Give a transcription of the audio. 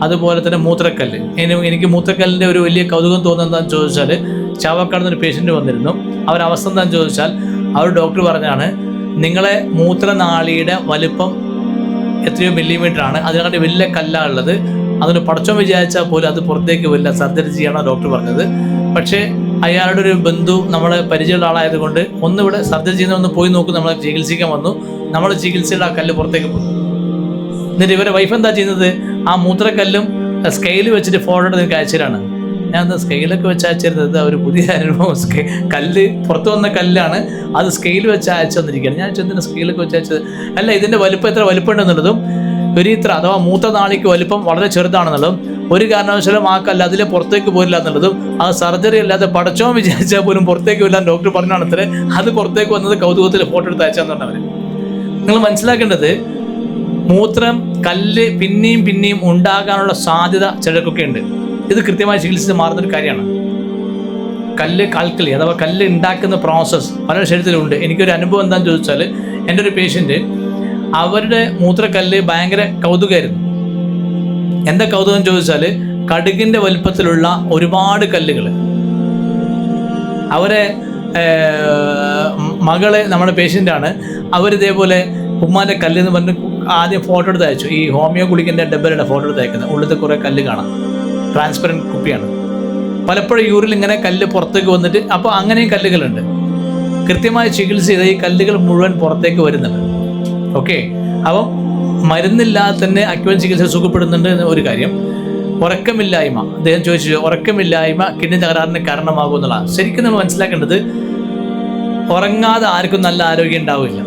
അതുപോലെ തന്നെ മൂത്രക്കല്ല്. എനിക്ക് മൂത്രക്കല്ലിൻ്റെ ഒരു വലിയ കൗതുകം തോന്നുന്നത് എന്താണെന്ന് ചോദിച്ചാൽ, ചാവക്കാട് നിന്നൊരു പേഷ്യൻ്റ് വന്നിരുന്നു. അവരവസ്ഥ എന്താണെന്ന് ചോദിച്ചാൽ, അവർ ഡോക്ടർ പറഞ്ഞാണ്, നിങ്ങളെ മൂത്രനാളിയുടെ വലിപ്പം എത്രയോ മില്ലിമീറ്ററാണ്, അതിനെക്കാട്ടി വലിയ കല്ലാണ് ഉള്ളത്, അതിന് പടച്ചോൻ വിചാരിച്ചാൽ പോലും അത് പുറത്തേക്ക് വരില്ല, സർജറി ചെയ്യണം ഡോക്ടർ പറഞ്ഞത്. പക്ഷേ അയാളുടെ ഒരു ബന്ധു നമ്മളെ പരിചയമുള്ള ആളായതുകൊണ്ട് ഒന്നിവിടെ സർജറി ചെയ്യുന്ന പോയി നോക്കും, നമ്മളെ ചികിത്സിക്കാൻ വന്നു. നമ്മൾ ചികിത്സയുടെ ആ കല്ല് പുറത്തേക്ക് പോകും. എന്നിട്ട് ഇവരെ വൈഫ് എന്താ ചെയ്യുന്നത്, ആ മൂത്രക്കല്ലും സ്കെയിൽ വെച്ചിട്ട് ഫോട്ടോ എടുത്ത് എനിക്ക് അയച്ചതാണ്. ഞാൻ സ്കെയിലൊക്കെ വെച്ച് അയച്ചിരുന്നത് ഒരു പുതിയ അനുഭവം. കല്ല് പുറത്തു വന്ന കല്ലാണ്, അത് സ്കെയിൽ വെച്ച് അയച്ചു തന്നിരിക്കുകയാണ്. ഞാൻ ചെന്നിട്ട് സ്കെയിലൊക്കെ വെച്ച് അയച്ചത് അല്ല, ഇതിൻ്റെ വലിപ്പം എത്ര വലിപ്പം ഉണ്ടെന്നുള്ളതും ഇത്ര അഥവാ മൂത്രനാളിക്ക് വലിപ്പം വളരെ ചെറുതാണെന്നുള്ളതും ഒരു കാരണവശാലും ആ കല്ല് അതിലെ പുറത്തേക്ക് പോരില്ല എന്നുള്ളതും അത് സർജറി അല്ലാതെ പടച്ചോൻ വിചാരിച്ചാൽ പോലും പുറത്തേക്ക് വരില്ല ഡോക്ടർ പറഞ്ഞാണ് അത്ര. അത് പുറത്തേക്ക് വന്നത് കൗതുകത്തിൽ ഫോട്ടോ എടുത്ത് അയച്ചാന്ന് പറഞ്ഞവർ. നിങ്ങൾ മനസ്സിലാക്കേണ്ടത്, മൂത്രം കല്ല് പിന്നെയും ഉണ്ടാകാനുള്ള സാധ്യത ചിലർക്കൊക്കെ ഉണ്ട്. ഇത് കൃത്യമായി ചികിത്സിച്ച് മാറുന്നൊരു കാര്യമാണ്. കല്ല് കാൽക്കലി അഥവാ കല്ല് ഉണ്ടാക്കുന്ന പ്രോസസ്സ് പല ശരീരത്തിലുണ്ട്. എനിക്കൊരു അനുഭവം എന്താണെന്ന് ചോദിച്ചാൽ, എൻ്റെ ഒരു പേഷ്യൻറ്റ്, അവരുടെ മൂത്രക്കല്ല് ഭയങ്കര കൗതുകമായിരുന്നു. എന്താ കൗതുകം ചോദിച്ചാൽ, കടുകിൻ്റെ വലുപ്പത്തിലുള്ള ഒരുപാട് കല്ലുകൾ. അവരെ മകള് നമ്മുടെ പേഷ്യൻ്റാണ്. അവരിതേപോലെ ഉമ്മാൻ്റെ കല്ലെന്ന് പറഞ്ഞ് ആദ്യം ഫോട്ടോ എടുത്ത് അയച്ചു. ഈ ഹോമിയോ ഗുളികൻ്റെ ഡബ്ബയുടെ ഫോട്ടോ എടുത്ത് അയക്കുന്നത്. ഉള്ളിലത്തെ കുറേ കല്ല് കാണാം, ട്രാൻസ്പെറൻറ്റ് കുപ്പിയാണ്. പലപ്പോഴും യൂറിൽ ഇങ്ങനെ കല്ല് പുറത്തേക്ക് വന്നിട്ട്, അപ്പോൾ അങ്ങനെയും കല്ലുകളുണ്ട്. കൃത്യമായി ചികിത്സ ചെയ്ത ഈ കല്ലുകൾ മുഴുവൻ പുറത്തേക്ക് വരുന്നുണ്ട്. ഓക്കെ, അപ്പം മരുന്നില്ലാതെ തന്നെ അക്യുപഞ്ചർ ചികിത്സ സുഖപ്പെടുന്നുണ്ട് എന്ന ഒരു കാര്യം. ഉറക്കമില്ലായ്മ, അദ്ദേഹം ചോദിച്ചു, ഉറക്കമില്ലായ്മ കിഡ്നി തകരാറിന് കാരണമാകും എന്നുള്ളതാണ്. ശരിക്കും നമ്മൾ മനസ്സിലാക്കേണ്ടത്, ഉറങ്ങാതെ ആർക്കും നല്ല ആരോഗ്യം ഉണ്ടാവില്ല.